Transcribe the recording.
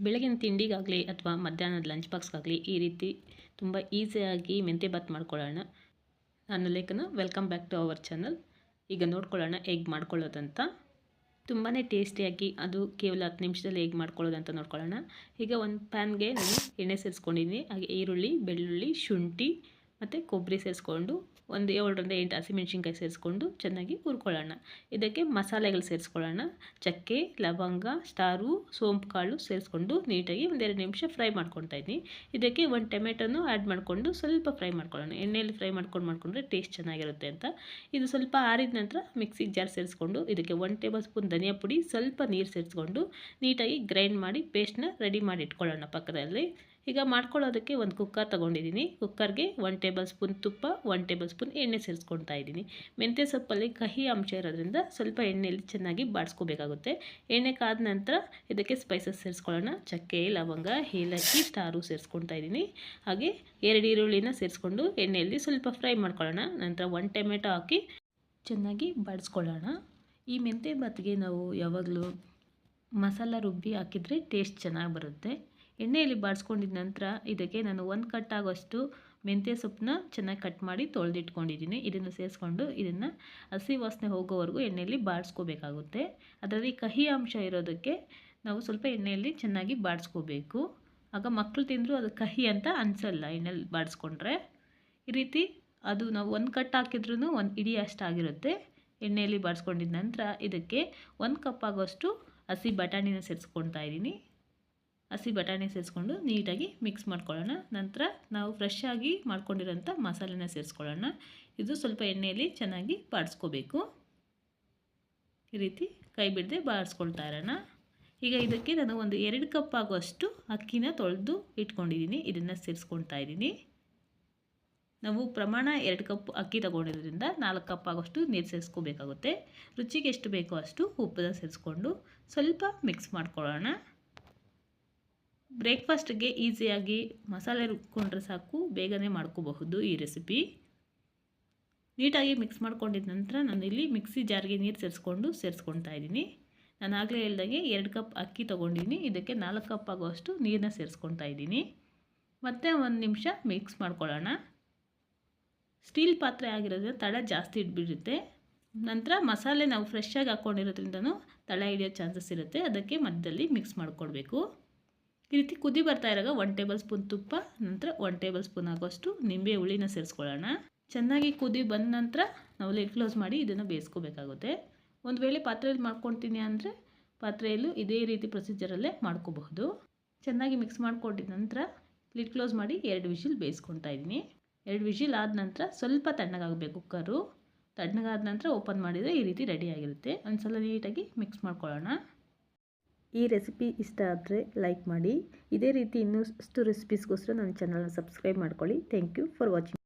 ಬೆಳಗಿನ ತಿಂಡಿಗಾಗಲಿ ಅಥವಾ ಮಧ್ಯಾಹ್ನದ ಲಂಚ್ ಬಾಕ್ಸ್ಗಾಗಲಿ ಈ ರೀತಿ ತುಂಬ ಈಸಿಯಾಗಿ ಮೆಂತ್ಯ ಬಾತ್ ಮಾಡ್ಕೊಳ್ಳೋಣ. ನಾನು Lekhana, welcome back to our channel. ಈಗ ನೋಡ್ಕೊಳ್ಳೋಣ ಹೇಗೆ ಮಾಡ್ಕೊಳ್ಳೋದಂತ. ತುಂಬಾ ಟೇಸ್ಟಿಯಾಗಿ, ಅದು ಕೇವಲ 10 ನಿಮಿಷದಲ್ಲಿ ಹೇಗೆ ಮಾಡ್ಕೊಳ್ಳೋದಂತ ನೋಡ್ಕೊಳ್ಳೋಣ. ಈಗ ಒಂದು ಪ್ಯಾನ್ಗೆ ನಾನು ಎಣ್ಣೆ ಸೇರಿಸ್ಕೊಂಡಿದ್ದೀನಿ. ಹಾಗೆ ಈರುಳ್ಳಿ, ಬೆಳ್ಳುಳ್ಳಿ, ಶುಂಠಿ ಮತ್ತು ಕೊಬ್ಬರಿ ಸೇರಿಸ್ಕೊಂಡು ಒಂದು 7ರಿಂದ 8 ಹಸಿಮೆಣ್ಸಿನ್ಕಾಯಿ ಸೇರಿಸ್ಕೊಂಡು ಚೆನ್ನಾಗಿ ಹುರ್ಕೊಳ್ಳೋಣ. ಇದಕ್ಕೆ ಮಸಾಲೆಗಳು ಸೇರಿಸ್ಕೊಳ್ಳೋಣ. ಚಕ್ಕೆ, ಲವಂಗ, ಸ್ಟಾರು, ಸೋಂಪು ಕಾಳು ಸೇರಿಸ್ಕೊಂಡು ನೀಟಾಗಿ 1-2 ನಿಮಿಷ ಫ್ರೈ ಮಾಡ್ಕೊತಾ ಇದ್ದೀನಿ. ಇದಕ್ಕೆ ಒಂದು ಟೊಮೆಟೊನು ಆ್ಯಡ್ ಮಾಡಿಕೊಂಡು ಸ್ವಲ್ಪ ಫ್ರೈ ಮಾಡ್ಕೊಳ್ಳೋಣ. ಎಣ್ಣೆಯಲ್ಲಿ ಫ್ರೈ ಮಾಡ್ಕೊಂಡ್ರೆ ಟೇಸ್ಟ್ ಚೆನ್ನಾಗಿರುತ್ತೆ ಅಂತ. ಇದು ಸ್ವಲ್ಪ ಆರಿದ ನಂತರ ಮಿಕ್ಸಿಗೆ ಜಾರ್ ಸೇರಿಸ್ಕೊಂಡು ಇದಕ್ಕೆ 1 ಟೇಬಲ್ ಸ್ಪೂನ್ ಧನಿಯಾ ಪುಡಿ, ಸ್ವಲ್ಪ ನೀರು ಸೇರಿಸ್ಕೊಂಡು ನೀಟಾಗಿ ಗ್ರೈಂಡ್ ಮಾಡಿ ಪೇಸ್ಟ್ನ ರೆಡಿ ಮಾಡಿ ಇಟ್ಕೊಳ್ಳೋಣ ಪಕ್ಕದಲ್ಲಿ. ಈಗ ಮಾಡ್ಕೊಳ್ಳೋದಕ್ಕೆ ಒಂದು ಕುಕ್ಕರ್ ತೊಗೊಂಡಿದ್ದೀನಿ. ಕುಕ್ಕರ್ಗೆ 1 ಟೇಬಲ್ ಸ್ಪೂನ್ ತುಪ್ಪ, 1 ಟೇಬಲ್ ಸ್ಪೂನ್ ಎಣ್ಣೆ ಸೇರಿಸ್ಕೊಳ್ತಾ ಇದ್ದೀನಿ. ಮೆಂತ್ಯ ಸೊಪ್ಪಲ್ಲಿ ಕಹಿ ಅಂಶ ಇರೋದ್ರಿಂದ ಸ್ವಲ್ಪ ಎಣ್ಣೆಯಲ್ಲಿ ಚೆನ್ನಾಗಿ ಬಾಡಿಸ್ಕೋಬೇಕಾಗುತ್ತೆ. ಎಣ್ಣೆ ಕಾದ ನಂತರ ಇದಕ್ಕೆ ಸ್ಪೈಸಸ್ ಸೇರಿಸ್ಕೊಳ್ಳೋಣ. ಚಕ್ಕೆ, ಲವಂಗ, ಏಲಕ್ಕಿ, ಸ್ಟಾರು ಸೇರಿಸ್ಕೊಳ್ತಾ ಇದ್ದೀನಿ. ಹಾಗೆ 2 ಈರುಳ್ಳಿನ ಸೇರಿಸ್ಕೊಂಡು ಎಣ್ಣೆಯಲ್ಲಿ ಸ್ವಲ್ಪ ಫ್ರೈ ಮಾಡ್ಕೊಳ್ಳೋಣ. ನಂತರ 1 ಟೊಮೆಟೊ ಹಾಕಿ ಚೆನ್ನಾಗಿ ಬಾಡಿಸ್ಕೊಳ್ಳೋಣ. ಈ ಮೆಂತ್ಯ ಬಾತ್ಗೆ ನಾವು ಯಾವಾಗಲೂ ಮಸಾಲ ರುಬ್ಬಿ ಹಾಕಿದರೆ ಟೇಸ್ಟ್ ಚೆನ್ನಾಗಿ ಬರುತ್ತೆ. ಎಣ್ಣೆಯಲ್ಲಿ ಬಾಡಿಸ್ಕೊಂಡಿದ ನಂತರ ಇದಕ್ಕೆ ನಾನು 1 ಕಟ್ ಆಗೋಷ್ಟು ಮೆಂತ್ಯ ಸೊಪ್ಪನ್ನ ಚೆನ್ನಾಗಿ ಕಟ್ ಮಾಡಿ ತೊಳೆದಿಟ್ಕೊಂಡಿದ್ದೀನಿ. ಇದನ್ನು ಸೇರಿಸ್ಕೊಂಡು ಇದನ್ನು ಹಸಿ ವಾಸನೆ ಹೋಗೋವರೆಗೂ ಎಣ್ಣೆಯಲ್ಲಿ ಬಾಡಿಸ್ಕೋಬೇಕಾಗುತ್ತೆ. ಅದರಲ್ಲಿ ಕಹಿ ಅಂಶ ಇರೋದಕ್ಕೆ ನಾವು ಸ್ವಲ್ಪ ಎಣ್ಣೆಯಲ್ಲಿ ಚೆನ್ನಾಗಿ ಬಾಡಿಸ್ಕೋಬೇಕು. ಆಗ ಮಕ್ಕಳು ತಿಂದರೂ ಅದು ಕಹಿ ಅಂತ ಅನಿಸಲ್ಲ ಎಣ್ಣೆಯಲ್ಲಿ ಬಾಡಿಸ್ಕೊಂಡ್ರೆ. ಈ ರೀತಿ ಅದು ನಾವು 1 ಕಟ್ ಹಾಕಿದ್ರೂ 1 ಇಡೀ ಅಷ್ಟಾಗಿರುತ್ತೆ. ಎಣ್ಣೆಯಲ್ಲಿ ಬಾಡಿಸ್ಕೊಂಡಿದ ನಂತರ ಇದಕ್ಕೆ 1 ಕಪ್ ಆಗೋಷ್ಟು ಹಸಿ ಬಟಾಣಿನ ಸೇರಿಸ್ಕೊಳ್ತಾ ಇದ್ದೀನಿ. ಹಸಿ ಬಟಾಣಿ ಸೇರಿಸ್ಕೊಂಡು ನೀಟಾಗಿ ಮಿಕ್ಸ್ ಮಾಡ್ಕೊಳ್ಳೋಣ. ನಂತರ ನಾವು ಫ್ರೆಶ್ ಆಗಿ ಮಾಡ್ಕೊಂಡಿರೋಂಥ ಮಸಾಲೆನ ಸೇರಿಸ್ಕೊಳ್ಳೋಣ. ಇದು ಸ್ವಲ್ಪ ಎಣ್ಣೆಯಲ್ಲಿ ಚೆನ್ನಾಗಿ ಬಾಡಿಸ್ಕೋಬೇಕು. ಈ ರೀತಿ ಕೈ ಬಿಡದೆ ಬಾಡಿಸ್ಕೊಳ್ತಾ ಇರೋಣ. ಈಗ ಇದಕ್ಕೆ ನಾನು ಒಂದು 2 ಕಪ್ ಆಗುವಷ್ಟು ಅಕ್ಕಿನ ತೊಳೆದು ಇಟ್ಕೊಂಡಿದ್ದೀನಿ. ಇದನ್ನು ಸೇರಿಸ್ಕೊಳ್ತಾ ಇದ್ದೀನಿ. ನಾವು ಪ್ರಮಾಣ 2 ಕಪ್ ಅಕ್ಕಿ ತೊಗೊಂಡಿರೋದ್ರಿಂದ 4 ಕಪ್ ಆಗೋಷ್ಟು ನೀರು ಸೇರಿಸ್ಕೋಬೇಕಾಗುತ್ತೆ. ರುಚಿಗೆ ಎಷ್ಟು ಬೇಕೋ ಅಷ್ಟು ಉಪ್ಪನ್ನ ಸೇರಿಸ್ಕೊಂಡು ಸ್ವಲ್ಪ ಮಿಕ್ಸ್ ಮಾಡ್ಕೊಳ್ಳೋಣ. ಬ್ರೇಕ್ಫಾಸ್ಟ್ಗೆ ಈಸಿಯಾಗಿ ಮಸಾಲೆ ರುಬ್ಕೊಂಡ್ರೆ ಸಾಕು, ಬೇಗನೆ ಮಾಡ್ಕೋಬಹುದು ಈ ರೆಸಿಪಿ. ನೀಟಾಗಿ ಮಿಕ್ಸ್ ಮಾಡ್ಕೊಂಡಿದ್ದ ನಂತರ ನಾನಿಲ್ಲಿ ಮಿಕ್ಸಿ ಜಾರ್ಗೆ ನೀರು ಸೇರಿಸ್ಕೊಳ್ತಾ ಇದ್ದೀನಿ. ನಾನು ಆಗಲೇ ಹೇಳ್ದಾಗೆ 2 ಕಪ್ ಅಕ್ಕಿ ತೊಗೊಂಡಿದ್ದೀನಿ. ಇದಕ್ಕೆ 4 ಕಪ್ ಆಗೋಷ್ಟು ನೀರನ್ನ ಸೇರಿಸ್ಕೊಳ್ತಾ ಇದ್ದೀನಿ. ಮತ್ತೆ 1 ನಿಮಿಷ ಮಿಕ್ಸ್ ಮಾಡ್ಕೊಳ್ಳೋಣ. ಸ್ಟೀಲ್ ಪಾತ್ರೆ ಆಗಿರೋದ್ರಿಂದ ತಳ ಜಾಸ್ತಿ ಇಟ್ಬಿಡುತ್ತೆ. ನಂತರ ಮಸಾಲೆ ನಾವು ಫ್ರೆಶ್ಶಾಗಿ ಹಾಕ್ಕೊಂಡಿರೋದ್ರಿಂದನೂ ತಳ ಹಿಡಿಯೋ ಚಾನ್ಸಸ್ ಇರುತ್ತೆ. ಅದಕ್ಕೆ ಮಧ್ಯದಲ್ಲಿ ಮಿಕ್ಸ್ ಮಾಡ್ಕೊಳ್ಬೇಕು. ಈ ರೀತಿ ಕುದಿ ಬರ್ತಾ ಇರುವಾಗ 1 ಟೇಬಲ್ ಸ್ಪೂನ್ ತುಪ್ಪ, ನಂತರ 1 ಟೇಬಲ್ ಸ್ಪೂನ್ ಆಗೋಷ್ಟು ನಿಂಬೆ ಹುಳಿನ ಸೇರಿಸ್ಕೊಳ್ಳೋಣ. ಚೆನ್ನಾಗಿ ಕುದಿ ಬಂದ ನಂತರ ನಾವು ಲಿಡ್ ಕ್ಲೋಸ್ ಮಾಡಿ ಇದನ್ನು ಬೇಯಿಸ್ಕೋಬೇಕಾಗುತ್ತೆ. ಒಂದು ವೇಳೆ ಪಾತ್ರೆಯಲ್ಲಿ ಮಾಡ್ಕೊಳ್ತೀನಿ ಅಂದರೆ ಪಾತ್ರೆಯಲ್ಲೂ ಇದೇ ರೀತಿ ಪ್ರೊಸೀಜರಲ್ಲೇ ಮಾಡ್ಕೋಬಹುದು. ಚೆನ್ನಾಗಿ ಮಿಕ್ಸ್ ಮಾಡ್ಕೊಂಡಿದ ನಂತರ ಲಿಡ್ ಕ್ಲೋಸ್ ಮಾಡಿ 2 ವಿಷಿಲ್ ಬೇಯಿಸ್ಕೊಳ್ತಾ ಇದ್ದೀನಿ. 2 ವಿಷಿಲ್ ಆದ ನಂತರ ಸ್ವಲ್ಪ ತಣ್ಣಗಾಗಬೇಕು ಕುಕ್ಕರು. ತಣ್ಣಗಾದ ನಂತರ ಓಪನ್ ಮಾಡಿದರೆ ಈ ರೀತಿ ರೆಡಿಯಾಗಿರುತ್ತೆ. ಒಂದು ಸಲ ನೀಟಾಗಿ ಮಿಕ್ಸ್ ಮಾಡ್ಕೊಳ್ಳೋಣ. ಈ ರೆಸಿಪಿ ಇಷ್ಟ ಆದರೆ ಲೈಕ್ ಮಾಡಿ. ಇದೇ ರೀತಿ ಇನ್ನಷ್ಟು ರೆಸಿಪೀಸ್ಗೋಸ್ಕರ ನನ್ನ ಚಾನಲ್ನ ಸಬ್ಸ್ಕ್ರೈಬ್ ಮಾಡ್ಕೊಳ್ಳಿ. Thank you for watching.